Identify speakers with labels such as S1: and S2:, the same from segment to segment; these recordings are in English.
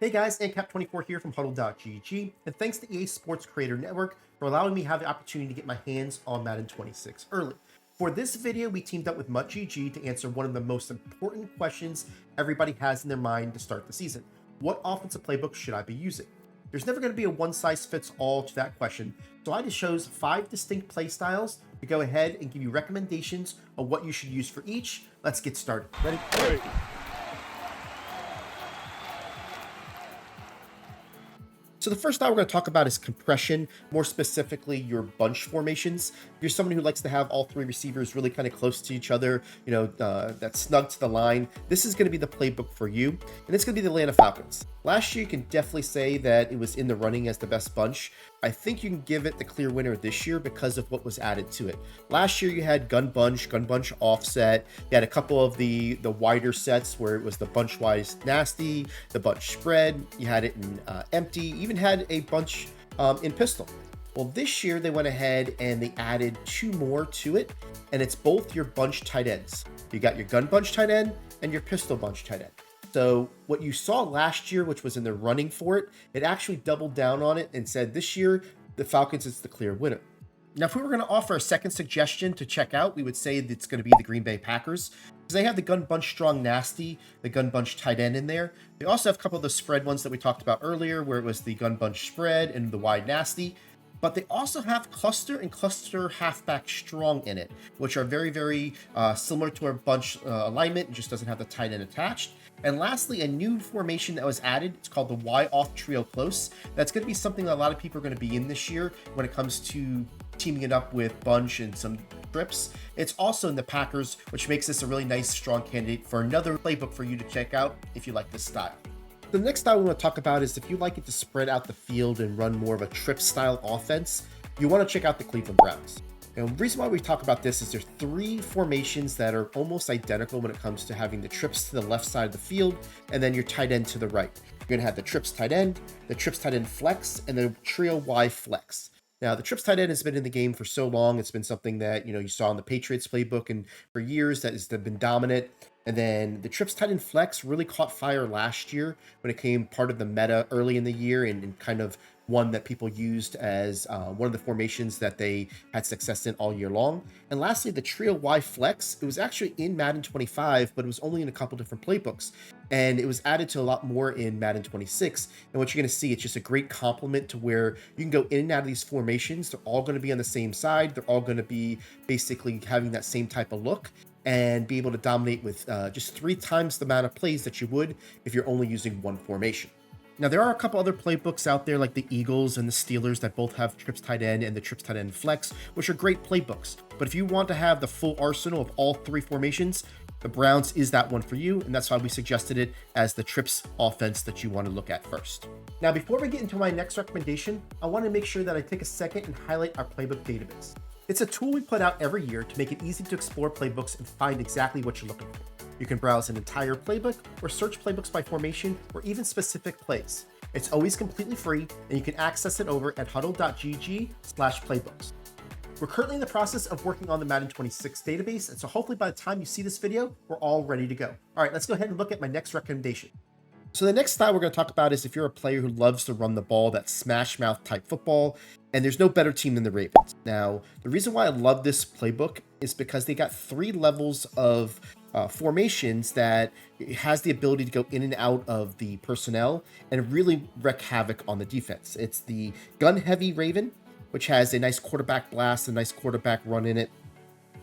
S1: Hey guys, ANCAP24 here from HuddleGG, and thanks to EA Sports Creator Network for allowing me to have the opportunity to get my hands on Madden 26 early. For this video, we teamed up with HuddleGG to answer one of the most important questions everybody has in their mind to start the season. What offensive playbook should I be using? There's never going to be a one-size-fits-all to that question, so I just chose 5 distinct play styles to go ahead and give you recommendations on what you should use for each. Let's get started. Ready? So the first style we're going to talk about is compression, more specifically your bunch formations. If you're someone who likes to have all 3 receivers really kind of close to each other, that's snug to the line, this is going to be the playbook for you, and it's going to be the Atlanta Falcons. Last year, you can definitely say that it was in the running as the best bunch. I think you can give it the clear winner this year because of what was added to it. Last year, you had gun bunch offset. You had a couple of the wider sets where it was the bunch-wise nasty, the bunch spread. You had it in empty, even had a bunch in pistol. Well, this year, they went ahead and they added 2 more to it, and it's both your bunch tight ends. You got your gun bunch tight end and your pistol bunch tight end. So what you saw last year, which was in the running for it, it actually doubled down on it and said this year, the Falcons is the clear winner. Now, if we were going to offer a second suggestion to check out, we would say that it's going to be the Green Bay Packers, because they have the gun bunch strong nasty, the gun bunch tight end in there. They also have a couple of the spread ones that we talked about earlier, where it was the gun bunch spread and the wide nasty. But they also have cluster and cluster halfback strong in it, which are very, very similar to our bunch alignment. It just doesn't have the tight end attached. And lastly, a new formation that was added, it's called the Y off trio close. That's going to be something that a lot of people are going to be in this year when it comes to teaming it up with bunch and some trips. It's also in the Packers, which makes this a really nice, strong candidate for another playbook for you to check out if you like this style. The next style we want to talk about is if you like it to spread out the field and run more of a trip style offense, you want to check out the Cleveland Browns. And the reason why we talk about this is there's 3 formations that are almost identical when it comes to having the trips to the left side of the field and then your tight end to the right. You're going to have the trips tight end, the trips tight end flex, and the trio Y flex. Now, the trips tight end has been in the game for so long. It's been something that, you saw in the Patriots playbook and for years that has been dominant. And then the trips tight end flex really caught fire last year when it came part of the meta early in the year and kind of one that people used as one of the formations that they had success in all year long. And lastly, the trio Y flex, it was actually in Madden 25, but it was only in a couple different playbooks. And it was added to a lot more in Madden 26. And what you're going to see, it's just a great complement to where you can go in and out of these formations. They're all going to be on the same side. They're all going to be basically having that same type of look and be able to dominate with just 3 times the amount of plays that you would if you're only using one formation. Now, there are a couple other playbooks out there like the Eagles and the Steelers that both have trips tight end and the trips tight end flex, which are great playbooks. But if you want to have the full arsenal of all 3 formations, the Browns is that one for you, and that's why we suggested it as the trips offense that you want to look at first. Now, before we get into my next recommendation, I want to make sure that I take a second and highlight our playbook database. It's a tool we put out every year to make it easy to explore playbooks and find exactly what you're looking for. You can browse an entire playbook or search playbooks by formation or even specific plays. It's always completely free, and you can access it over at huddle.gg/playbooks. We're currently in the process of working on the Madden 26 database, and so hopefully by the time you see this video, we're all ready to go. All right, let's go ahead and look at my next recommendation. So the next style we're going to talk about is if you're a player who loves to run the ball, that smash mouth type football, and there's no better team than the Ravens. Now, the reason why I love this playbook is because they got 3 levels of formations that has the ability to go in and out of the personnel and really wreak havoc on the defense. It's the gun heavy Raven, which has a nice quarterback blast, a nice quarterback run in it.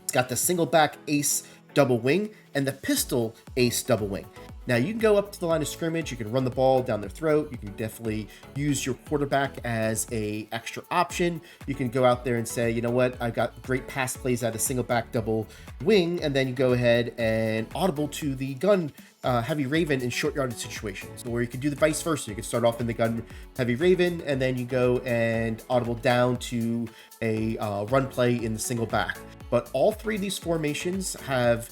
S1: It's got the single back ace double wing and the pistol ace double wing. Now, you can go up to the line of scrimmage, you can run the ball down their throat, you can definitely use your quarterback as a extra option. You can go out there and say, you know what, I got great pass plays out of single back double wing, and then you go ahead and audible to the gun heavy Raven in short yardage situations. Or you could do the vice versa. You could start off in the gun heavy Raven, and then you go and audible down to a run play in the single back. But all 3 of these formations have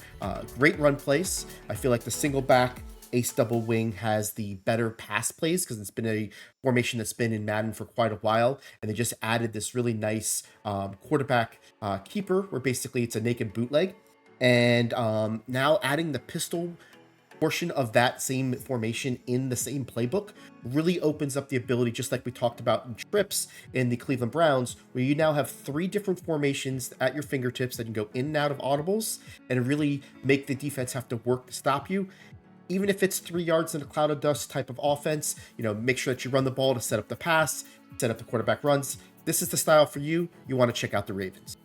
S1: great run plays. I feel like the single back ace double wing has the better pass plays because it's been a formation that's been in Madden for quite a while, and they just added this really nice quarterback keeper where basically it's a naked bootleg. And now adding the pistol portion of that same formation in the same playbook really opens up the ability, just like we talked about in trips in the Cleveland Browns, where you now have 3 different formations at your fingertips that can go in and out of audibles and really make the defense have to work to stop you. Even if it's 3 yards in a cloud of dust type of offense, make sure that you run the ball to set up the pass, set up the quarterback runs. This is the style for you. You want to check out the Ravens.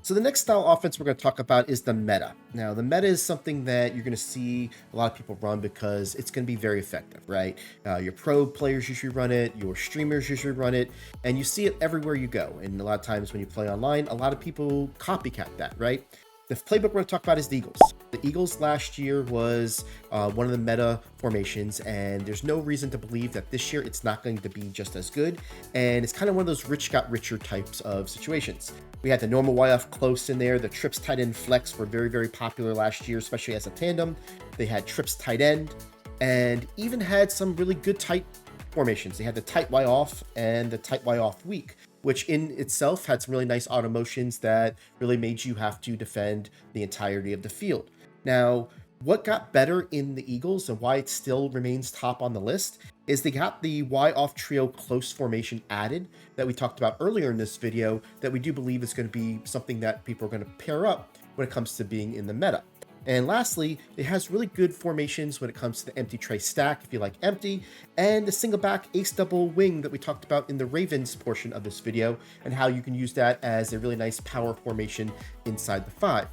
S1: So the next style offense we're going to talk about is the meta. Now, the meta is something that you're going to see a lot of people run because it's going to be very effective, right? Your pro players usually run it, your streamers usually run it, and you see it everywhere you go. And a lot of times when you play online, a lot of people copycat that, right? The playbook we're going to talk about is the Eagles. The Eagles last year was one of the meta formations, and there's no reason to believe that this year it's not going to be just as good. And it's kind of one of those rich got richer types of situations. We had the normal Y-off close in there. The trips tight end flex were very, very popular last year, especially as a tandem. They had trips tight end and even had some really good tight formations. They had the tight Y-off and the tight Y-off weak, which in itself had some really nice auto motions that really made you have to defend the entirety of the field. Now, what got better in the Eagles and why it still remains top on the list is they got the Y-off trio close formation added that we talked about earlier in this video that we do believe is going to be something that people are going to pair up when it comes to being in the meta. And lastly, it has really good formations when it comes to the empty tray stack, if you like empty, and the single back ace double wing that we talked about in the Ravens portion of this video, and how you can use that as a really nice power formation inside the 5.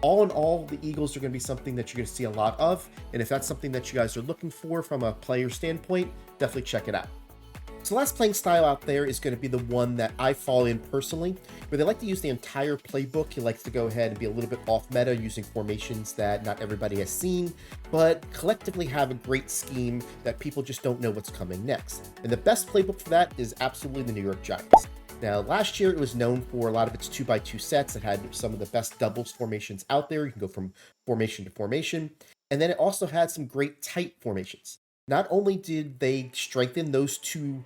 S1: All in all, the Eagles are going to be something that you're going to see a lot of, and if that's something that you guys are looking for from a player standpoint, definitely check it out. So the last playing style out there is going to be the one that I fall in personally, where they like to use the entire playbook. He likes to go ahead and be a little bit off meta using formations that not everybody has seen, but collectively have a great scheme that people just don't know what's coming next. And the best playbook for that is absolutely the New York Giants. Now, last year it was known for a lot of its 2x2 sets. It had some of the best doubles formations out there. You can go from formation to formation. And then it also had some great tight formations. Not only did they strengthen those 2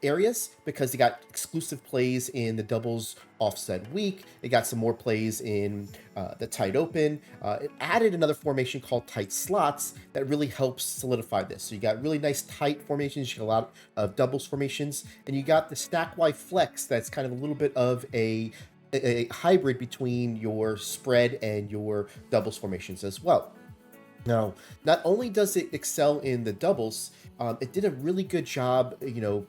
S1: areas because they got exclusive plays in the doubles offset week, they got some more plays in the tight open. It added another formation called tight slots that really helps solidify this. So you got really nice tight formations, you got a lot of doubles formations, and you got the stack Y flex that's kind of a little bit of a hybrid between your spread and your doubles formations as well. Now, not only does it excel in the doubles, it did a really good job,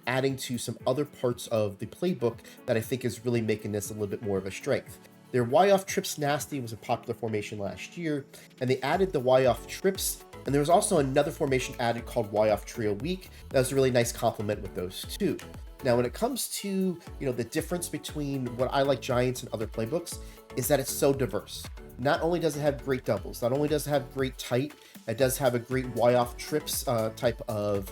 S1: adding to some other parts of the playbook that I think is really making this a little bit more of a strength. Their Y-off trips nasty was a popular formation last year, and they added the Y-off trips, and there was also another formation added called Y-off trio weak. That was a really nice complement with those 2. Now, when it comes to, the difference between what I like Giants and other playbooks is that it's so diverse. Not only does it have great doubles, not only does it have great tight, it does have a great Y-off trips type of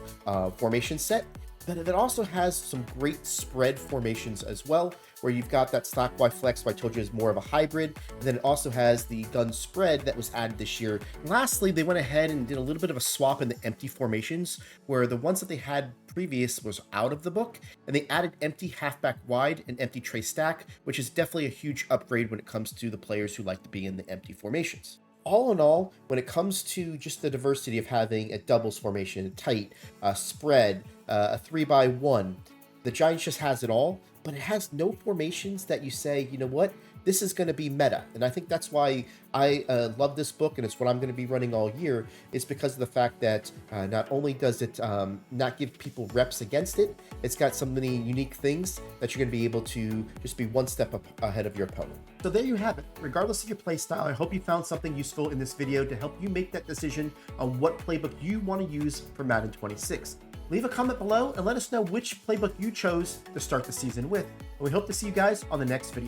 S1: formation set, but it also has some great spread formations as well, where you've got that stock Y flex, I told you is more of a hybrid, and then it also has the gun spread that was added this year. Lastly, they went ahead and did a little bit of a swap in the empty formations, where the ones that they had previous was out of the book, and they added empty halfback wide and empty tray stack, which is definitely a huge upgrade when it comes to the players who like to be in the empty formations. All in all, when it comes to just the diversity of having a doubles formation, a tight, spread, a 3x1, the Giants just has it all, but it has no formations that you say, you know what, this is going to be meta. And I think that's why I love this book, and it's what I'm going to be running all year, is because of the fact that not only does it not give people reps against it, it's got so many unique things that you're going to be able to just be one step up ahead of your opponent. So there you have it. Regardless of your play style, I hope you found something useful in this video to help you make that decision on what playbook you want to use for Madden 26. Leave a comment below and let us know which playbook you chose to start the season with. And we hope to see you guys on the next video.